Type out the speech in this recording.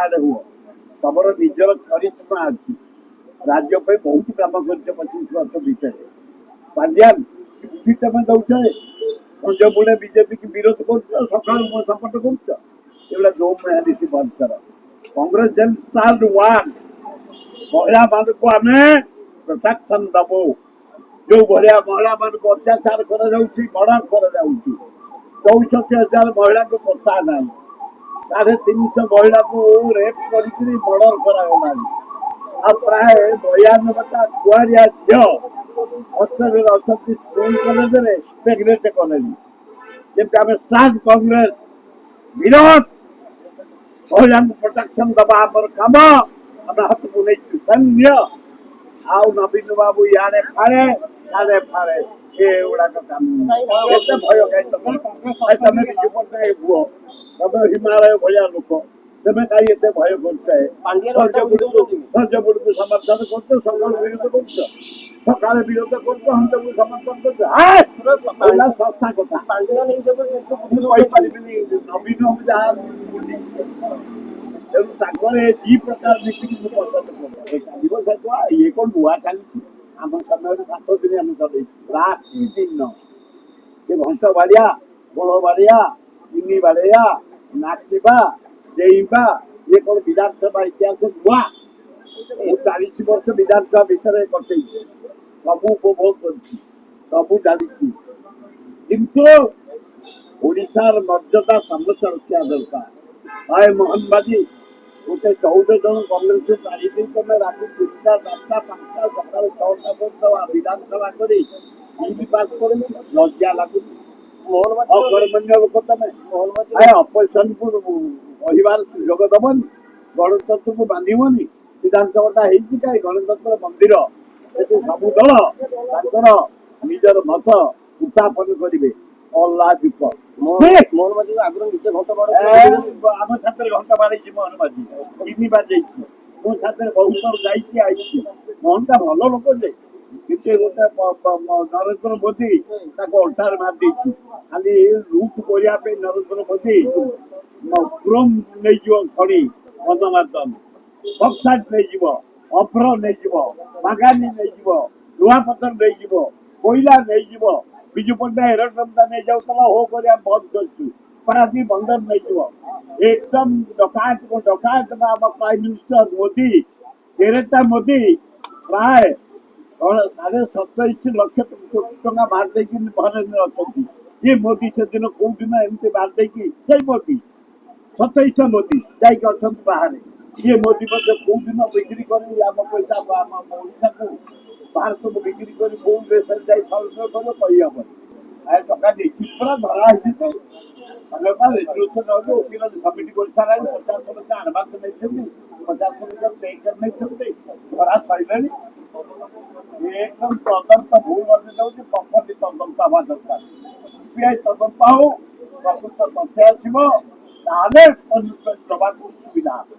ଆଡ ହୁଅ ତମର ନିଜର ଚରିତ୍ରା ଅଛି राज्य पे बहुत काम कर 25 वर्ष भीतर पांड्यान बुद्धि तमें दौच संजय बुढ़े बीजेपी की विरोध कर सपोर्ट कर दो नीति बंद कर कांग्रेस जेन स्टार्ट वन महिला मान को आम प्रोटेक्शन दबू जो भाया महिला मान को अत्याचार कर मर्डर कर 64,000 महिला को पता ना 350 महिला को रेप कर मर्डर करागला प्राय 92टा कुआरिया झील हस्टेल अच्छा स्कूल कलेज प्रेगनेंट कलेज जमी आम स्टार्ट कांग्रेस विरोध महिला प्रोटेक्शन दबा आम कम आम हाथ को नहीं सैन्य आउ नवीन बाबू इे फाड़े साड़े फाड़े एगुड़ाक कम भय कहीं तुम विजु पट्टनायक पुह तुम हिमालय भाया लोक तुम्हें कहीं भय करजबुड़ को समर्थन कर सकाल विरोध कर सकाल विरोध कर समर्थन कर सस्ता कथा नवीन तेणु दी प्रकार नीति ये कौन नुआ चली आम समय 7 दिन आम चल राति दिन से घंट बाड़िया गोल बाड़िया चिनी बाड़िया नाचवा डेइबा ये कौन विधानसभा इतिहास नुआ 40 वर्ष विधानसभा भितर कटे सब उपभोग कर सब जानी किंतु ओडिशार मर्यादा समस्त रखा दरकार हाय मोहनबाजी गोटे 14 जन कांग्रेस छाड़ी तुम रात 3टा 4टा 5टा सकाल 6टा पर्यटन विधानसभा कर पास कर लज्जा लगुच अकर्मण्य लोक तुम अपोजिशन को कहबार सुजोग दबनी गणतंत्र को बांधबनी विधानसभा कहीं गणतंत्र मंदिर सब दल निजर मत उत्थापन करेंगे अल्लाजुक आम छात्र घंटा बाड़ी मोहन माझी 3 बार जाइए मो छात्र बहुत थर जाइए मोहनटा भल लोक जे गोटे नरेंद्र मोदी अल्टार मार खाली लुट करने नरेंद्र मोदी क्रोम नहीं खड़ी गणमाध्यम सबसाइट नहीं अभ्र नहीं बागानी नहीं लुहापथर नहीं कोईला नहीं विजु पट्टनायक एरोड्रमटा नहीं जाऊला हो कर बंद कर बंदर नहीं एकदम डकायत को डकायत आम प्राइम मिनिस्टर मोदी 13टा मोदी प्राय 27.5 लाख टका बाहर घर अच्छा ये मोदी से दिन कौ दिन एमती बाहर से मोदी 27टा मोदी जाकि अच्छा बाहर ये मोदी कौ दिन बिक्री कर पैसा ओडा को बाहर सब बिक्री कर कौ देश कही हम टका पूरा धरा रेजुलेसन वकिल सबमिट कर सारा 50 लक्ष आडभांस नहीं 50 लक्ष नहीं धरा सारे एकदम तदंत भूल जाऊँगी प्रॉपर्टी तदंत हवा दरकार सीबीआई तदंत हो प्रकृत तथ्य आसो